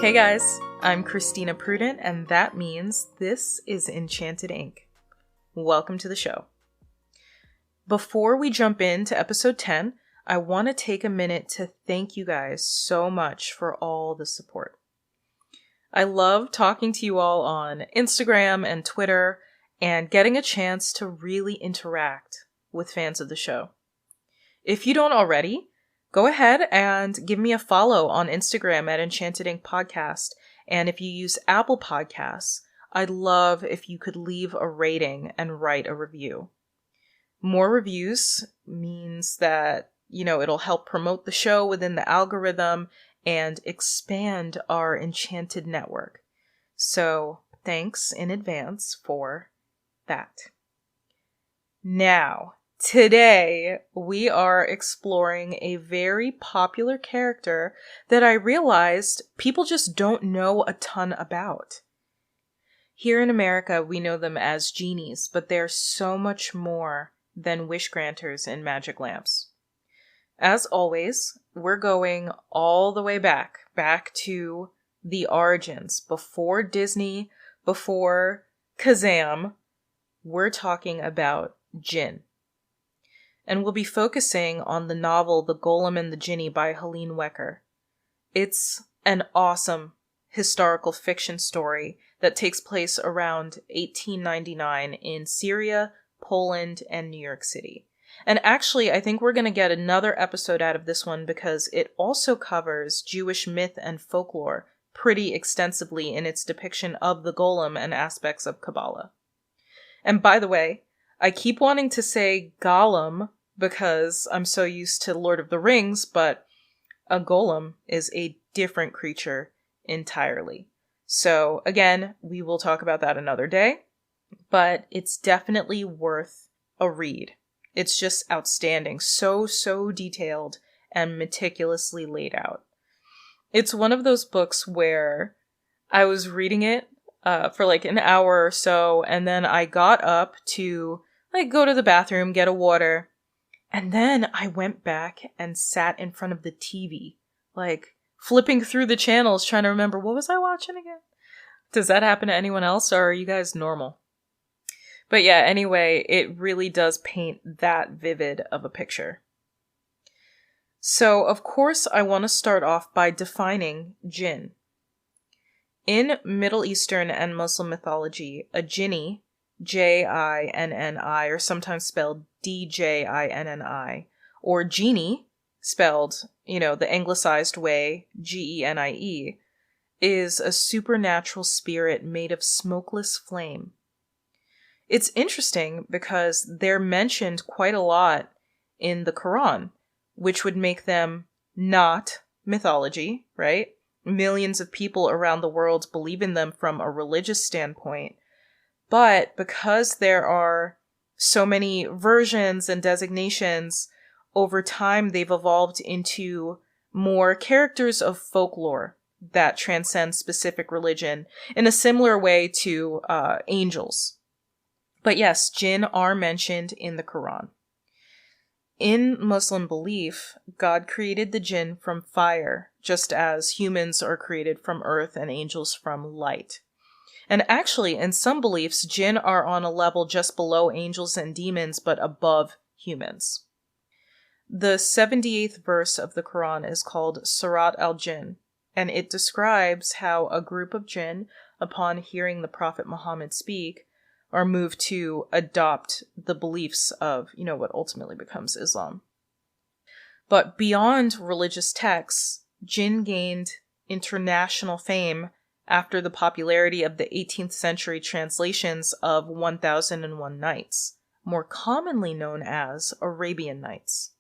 Hey guys, I'm Christina Prudent, and that means this is Enchanted Ink. Welcome to the show. Before we jump into episode 10, I want to take a minute to thank you guys so much for all the support. I love talking to you all on Instagram and Twitter and getting a chance to really interact with fans of the show. If you don't already, go ahead and give me a follow on Instagram at Enchanted Ink Podcast. And if you use Apple Podcasts, I'd love if you could leave a rating and write a review. More reviews means that, it'll help promote the show within the algorithm and expand our Enchanted network. So thanks in advance for that. Now, today, we are exploring a very popular character that I realized people just don't know a ton about. Here in America, we know them as genies, but they're so much more than wish granters and magic lamps. As always, we're going all the way back to the origins, before Disney, before Kazam. We're talking about jinn. And we'll be focusing on the novel The Golem and the Jinni by Helene Wecker. It's an awesome historical fiction story that takes place around 1899 in Syria, Poland, and New York City. And actually, I think we're going to get another episode out of this one because it also covers Jewish myth and folklore pretty extensively in its depiction of the golem and aspects of Kabbalah. And by the way, I keep wanting to say Golem because I'm so used to Lord of the Rings, but a golem is a different creature entirely. So again, we will talk about that another day, but it's definitely worth a read. It's just outstanding. So detailed and meticulously laid out. It's one of those books where I was reading it for like an hour or so, and then I got up to go to the bathroom, get a water, and then I went back and sat in front of the TV, flipping through the channels, trying to remember, what was I watching again? Does that happen to anyone else, or are you guys normal? But yeah, anyway, it really does paint that vivid of a picture. So, of course, I want to start off by defining jinn. In Middle Eastern and Muslim mythology, a jinni, Jinni, or sometimes spelled Djinni, or genie, spelled, the anglicized way, Genie, is a supernatural spirit made of smokeless flame. It's interesting because they're mentioned quite a lot in the Quran, which would make them not mythology, right? Millions of people around the world believe in them from a religious standpoint. But because there are so many versions and designations, over time they've evolved into more characters of folklore that transcend specific religion in a similar way to angels. But yes, jinn are mentioned in the Quran. In Muslim belief, God created the jinn from fire, just as humans are created from earth and angels from light. And actually, in some beliefs, jinn are on a level just below angels and demons, but above humans. The 78th verse of the Quran is called Surat al-Jinn, and it describes how a group of jinn, upon hearing the Prophet Muhammad speak, are moved to adopt the beliefs of, what ultimately becomes Islam. But beyond religious texts, jinn gained international fame after the popularity of the 18th century translations of 1001 Nights, more commonly known as Arabian Nights.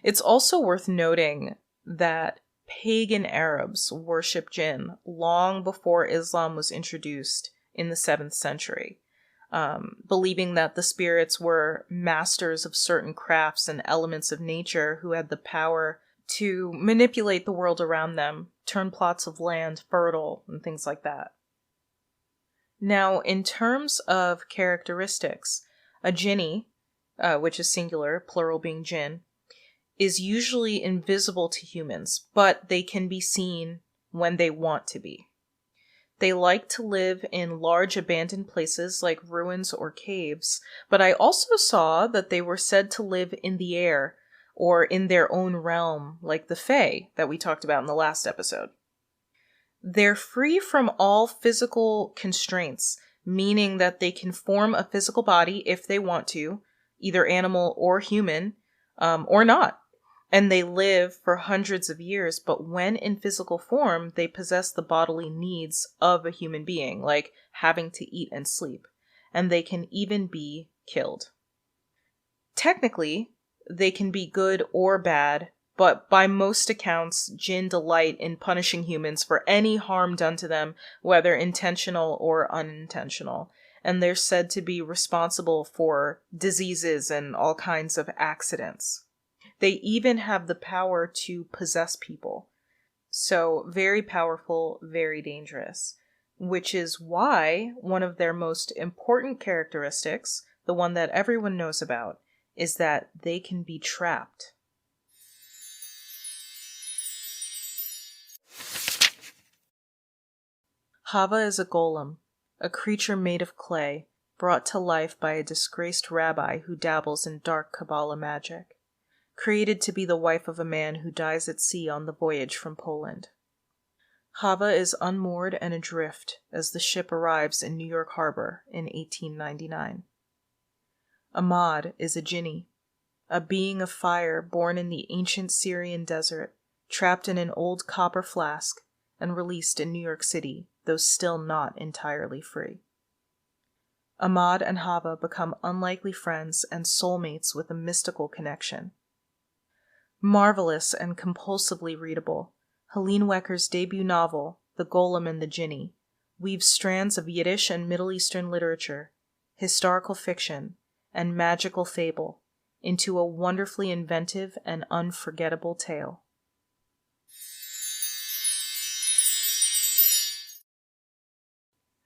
It's also worth noting that pagan Arabs worshipped jinn long before Islam was introduced in the 7th century, believing that the spirits were masters of certain crafts and elements of nature who had the power to manipulate the world around them, turn plots of land fertile, and things like that. Now, in terms of characteristics, a jinni, which is singular, plural being jinn, is usually invisible to humans, but they can be seen when they want to be. They like to live in large abandoned places like ruins or caves, but I also saw that they were said to live in the air or in their own realm, like the Fae that we talked about in the last episode. They're free from all physical constraints, meaning that they can form a physical body if they want to, either animal or human, or not. And they live for hundreds of years, but when in physical form, they possess the bodily needs of a human being, like having to eat and sleep. And they can even be killed. Technically, they can be good or bad, but by most accounts, jinn delight in punishing humans for any harm done to them, whether intentional or unintentional. And they're said to be responsible for diseases and all kinds of accidents. They even have the power to possess people. So very powerful, very dangerous. Which is why one of their most important characteristics, the one that everyone knows about, is that they can be trapped. Hava is a golem, a creature made of clay, brought to life by a disgraced rabbi who dabbles in dark Kabbalah magic. Created to be the wife of a man who dies at sea on the voyage from Poland. Hava is unmoored and adrift as the ship arrives in New York Harbor in 1899. Ahmad is a Jinni, a being of fire born in the ancient Syrian desert, trapped in an old copper flask, and released in New York City, though still not entirely free. Ahmad and Hava become unlikely friends and soulmates with a mystical connection. Marvelous and compulsively readable, Helene Wecker's debut novel, The Golem and the Jinni, weaves strands of Yiddish and Middle Eastern literature, historical fiction, and magical fable into a wonderfully inventive and unforgettable tale.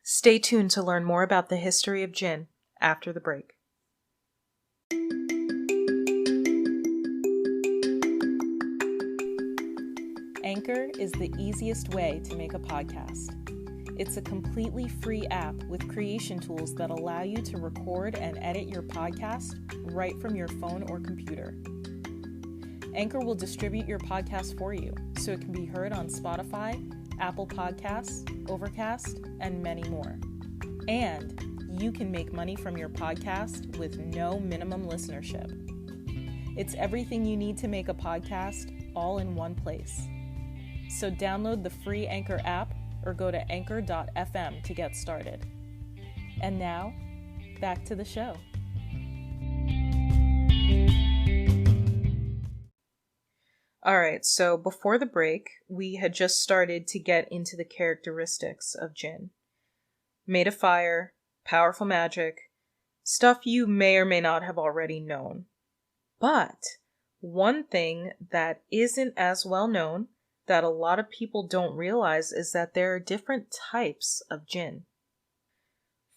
Stay tuned to learn more about the history of jinn after the break. Anchor is the easiest way to make a podcast. It's a completely free app with creation tools that allow you to record and edit your podcast right from your phone or computer. Anchor will distribute your podcast for you, so it can be heard on Spotify, Apple Podcasts, Overcast, and many more. And you can make money from your podcast with no minimum listenership. It's everything you need to make a podcast all in one place. So download the free Anchor app or go to anchor.fm to get started. And now, back to the show. Alright, so before the break, we had just started to get into the characteristics of jinn. Made of fire, powerful magic, stuff you may or may not have already known. But one thing that isn't as well known, that a lot of people don't realize, is that there are different types of jinn.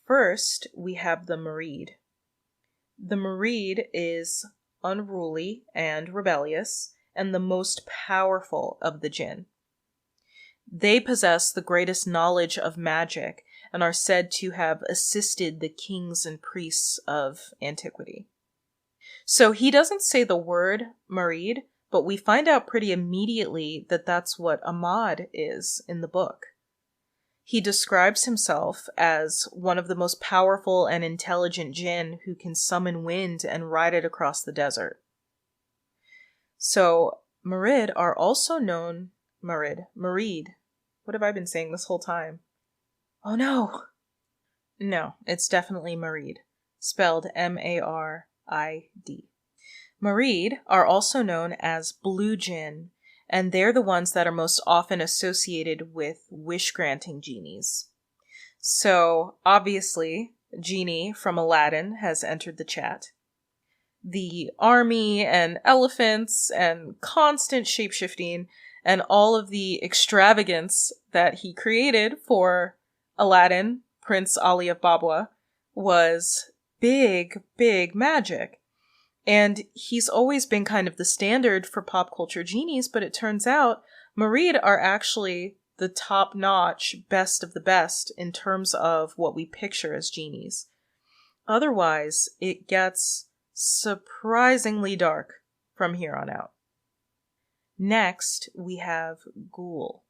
First, we have the Marid. The Marid is unruly and rebellious, and the most powerful of the jinn. They possess the greatest knowledge of magic and are said to have assisted the kings and priests of antiquity. So he doesn't say the word Marid, but we find out pretty immediately that that's what Ahmad is in the book. He describes himself as one of the most powerful and intelligent jinn who can summon wind and ride it across the desert. So, Marid are also known... Marid. What have I been saying this whole time? Oh no! No, it's definitely Marid. Spelled M-A-R-I-D. Marid are also known as blue jinn, and they're the ones that are most often associated with wish-granting genies. So, obviously, Jinni from Aladdin has entered the chat. The army and elephants and constant shapeshifting and all of the extravagance that he created for Aladdin, Prince Ali of Babwa, was big, big magic. And he's always been kind of the standard for pop culture genies, but it turns out Marid are actually the top-notch best of the best in terms of what we picture as genies. Otherwise, it gets surprisingly dark from here on out. Next, we have ghoul.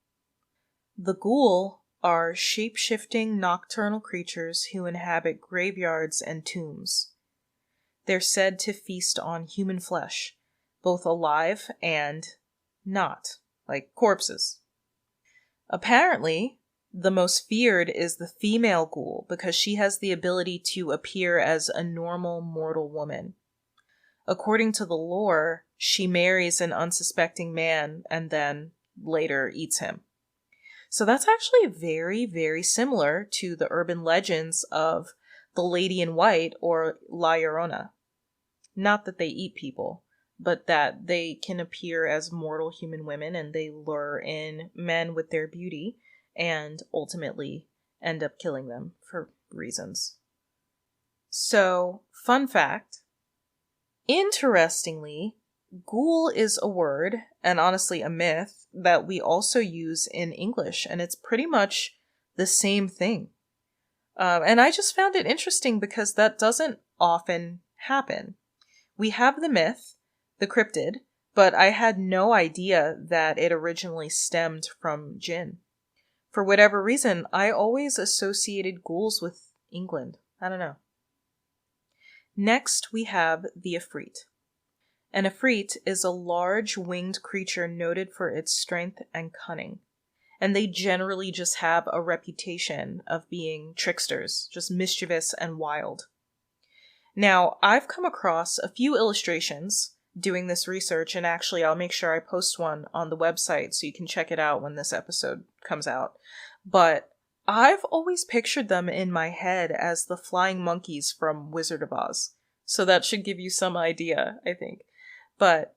The ghoul are shape-shifting nocturnal creatures who inhabit graveyards and tombs. They're said to feast on human flesh, both alive and not, like corpses. Apparently, the most feared is the female ghoul because she has the ability to appear as a normal mortal woman. According to the lore, she marries an unsuspecting man and then later eats him. So that's actually very, very similar to the urban legends of the Lady in White or La Llorona. Not that they eat people, but that they can appear as mortal human women and they lure in men with their beauty and ultimately end up killing them for reasons. So, fun fact. Interestingly, ghoul is a word, and honestly a myth, that we also use in English, and it's pretty much the same thing. And I just found it interesting because that doesn't often happen. We have the myth, the cryptid, but I had no idea that it originally stemmed from jinn. For whatever reason, I always associated ghouls with England. I don't know. Next, we have the Ifrit. An Ifrit is a large winged creature noted for its strength and cunning. And they generally just have a reputation of being tricksters, just mischievous and wild. Now, I've come across a few illustrations doing this research, and actually I'll make sure I post one on the website so you can check it out when this episode comes out. But I've always pictured them in my head as the flying monkeys from Wizard of Oz. So that should give you some idea, I think. But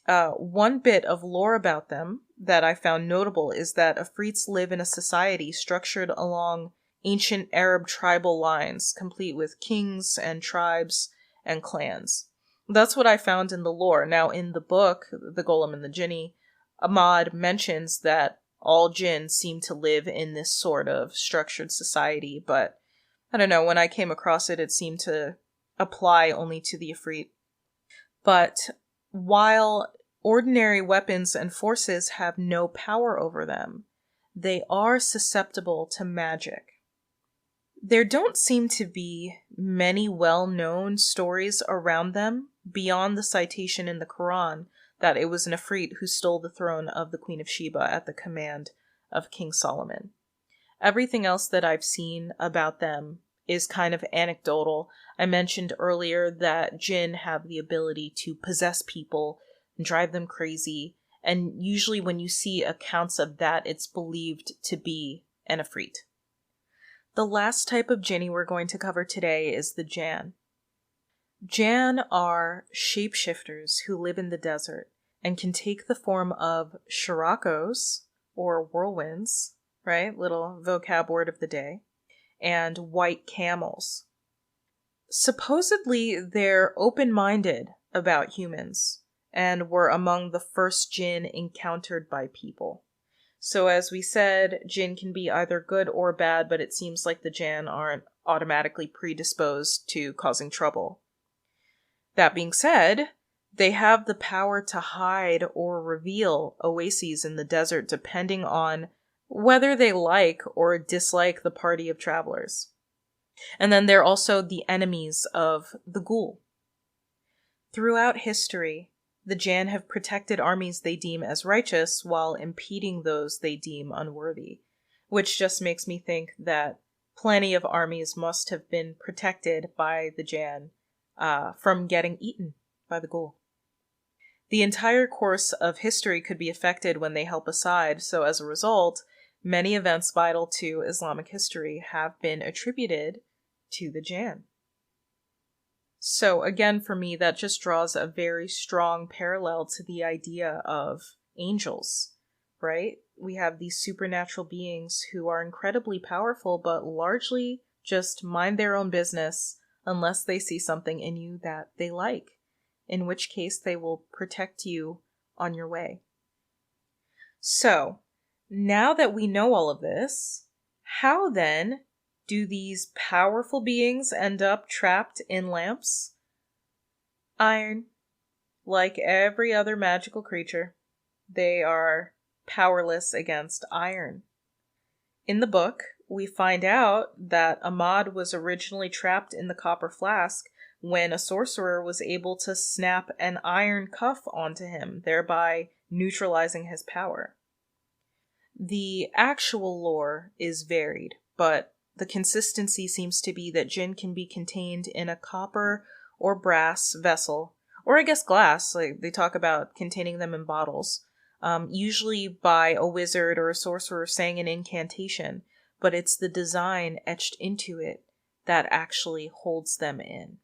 one bit of lore about them that I found notable is that Afrits live in a society structured along ancient Arab tribal lines, complete with kings and tribes and clans. That's what I found in the lore. Now, in the book, The Golem and the Jinni, Ahmad mentions that all jinn seem to live in this sort of structured society, but I don't know, when I came across it, it seemed to apply only to the Ifrit. But while ordinary weapons and forces have no power over them, they are susceptible to magic. There don't seem to be many well-known stories around them beyond the citation in the Quran that it was an Ifrit who stole the throne of the Queen of Sheba at the command of King Solomon. Everything else that I've seen about them is kind of anecdotal. I mentioned earlier that jinn have the ability to possess people and drive them crazy, and usually when you see accounts of that, it's believed to be an Ifrit. The last type of jinni we're going to cover today is the Jann. Jann are shapeshifters who live in the desert and can take the form of shiracos, or whirlwinds, right? Little vocab word of the day, and white camels. Supposedly, they're open-minded about humans and were among the first jinn encountered by people. So as we said, jinn can be either good or bad, but it seems like the Jann aren't automatically predisposed to causing trouble. That being said, they have the power to hide or reveal oases in the desert depending on whether they like or dislike the party of travelers. And then they're also the enemies of the ghoul. Throughout history, the Jann have protected armies they deem as righteous while impeding those they deem unworthy, which just makes me think that plenty of armies must have been protected by the Jann from getting eaten by the ghoul. The entire course of history could be affected when they help aside, so as a result, many events vital to Islamic history have been attributed to the Jann. So again, for me, that just draws a very strong parallel to the idea of angels, right? We have these supernatural beings who are incredibly powerful, but largely just mind their own business unless they see something in you that they like, in which case they will protect you on your way. So, Now that we know all of this, how then do these powerful beings end up trapped in lamps? Iron. Like every other magical creature, they are powerless against iron. In the book, we find out that Ahmad was originally trapped in the copper flask when a sorcerer was able to snap an iron cuff onto him, thereby neutralizing his power. The actual lore is varied, but the consistency seems to be that jinn can be contained in a copper or brass vessel, or I guess glass, like they talk about containing them in bottles, usually by a wizard or a sorcerer saying an incantation, but it's the design etched into it that actually holds them in.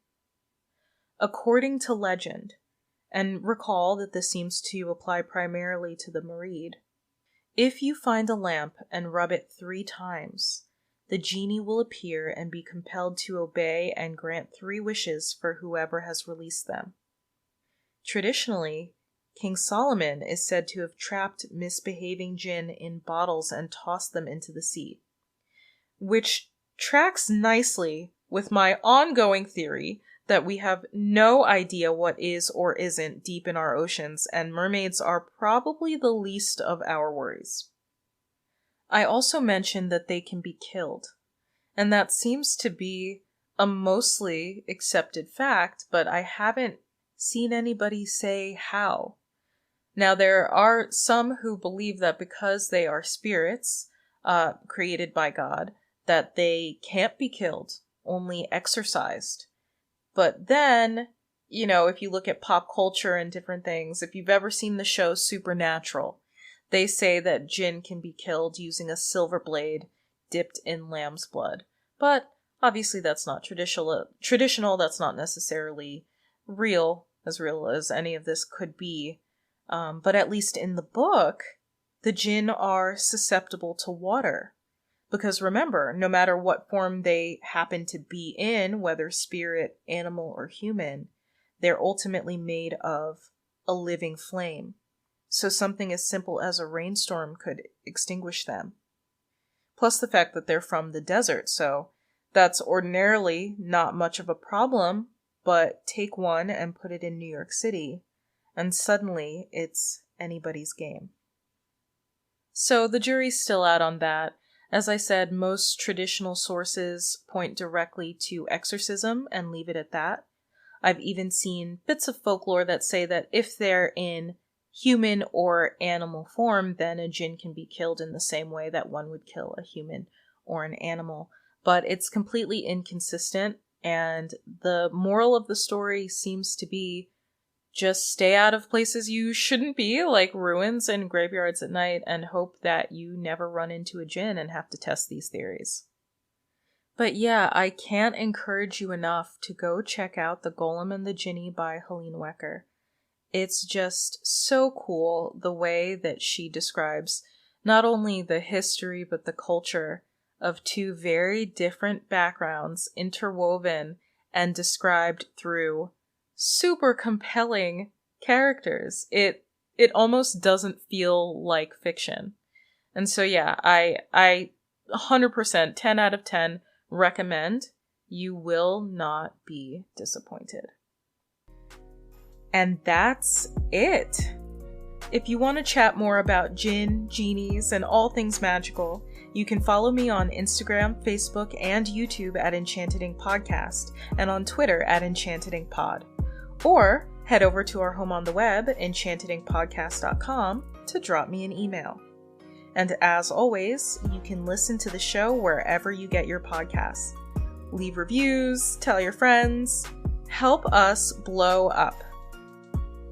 According to legend, and recall that this seems to apply primarily to the Marid, if you find a lamp and rub it 3 times, the genie will appear and be compelled to obey and grant 3 wishes for whoever has released them. Traditionally, King Solomon is said to have trapped misbehaving jinn in bottles and tossed them into the sea, which tracks nicely with my ongoing theory that we have no idea what is or isn't deep in our oceans, and mermaids are probably the least of our worries. I also mentioned that they can be killed, and that seems to be a mostly accepted fact, but I haven't seen anybody say how. Now, there are some who believe that because they are spirits, created by God, that they can't be killed, only exorcised. But then, if you look at pop culture and different things, if you've ever seen the show Supernatural, they say that jinn can be killed using a silver blade dipped in lamb's blood. But obviously that's not traditional, that's not necessarily real as any of this could be. But at least in the book, the jinn are susceptible to water. Because remember, no matter what form they happen to be in, whether spirit, animal, or human, they're ultimately made of a living flame. So something as simple as a rainstorm could extinguish them. Plus the fact that they're from the desert, so that's ordinarily not much of a problem, but take one and put it in New York City, and suddenly it's anybody's game. So the jury's still out on that. As I said, most traditional sources point directly to exorcism and leave it at that. I've even seen bits of folklore that say that if they're in human or animal form, then a jinn can be killed in the same way that one would kill a human or an animal. But it's completely inconsistent, and the moral of the story seems to be just stay out of places you shouldn't be, like ruins and graveyards at night, and hope that you never run into a jinn and have to test these theories. But yeah, I can't encourage you enough to go check out The Golem and the Jinni by Helene Wecker. It's just so cool the way that she describes not only the history but the culture of 2 very different backgrounds interwoven and described through super compelling characters. It almost doesn't feel like fiction. And so yeah, I 100%, 10 out of 10 recommend. You will not be disappointed. And that's it. If you want to chat more about jinn, genies, and all things magical, you can follow me on Instagram, Facebook, and YouTube at Enchanted Podcast, and on Twitter at Enchanted Pod. Or head over to our home on the web, enchantedpodcast.com, to drop me an email. And as always, you can listen to the show wherever you get your podcasts. Leave reviews, tell your friends, help us blow up.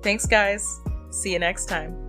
Thanks, guys. See you next time.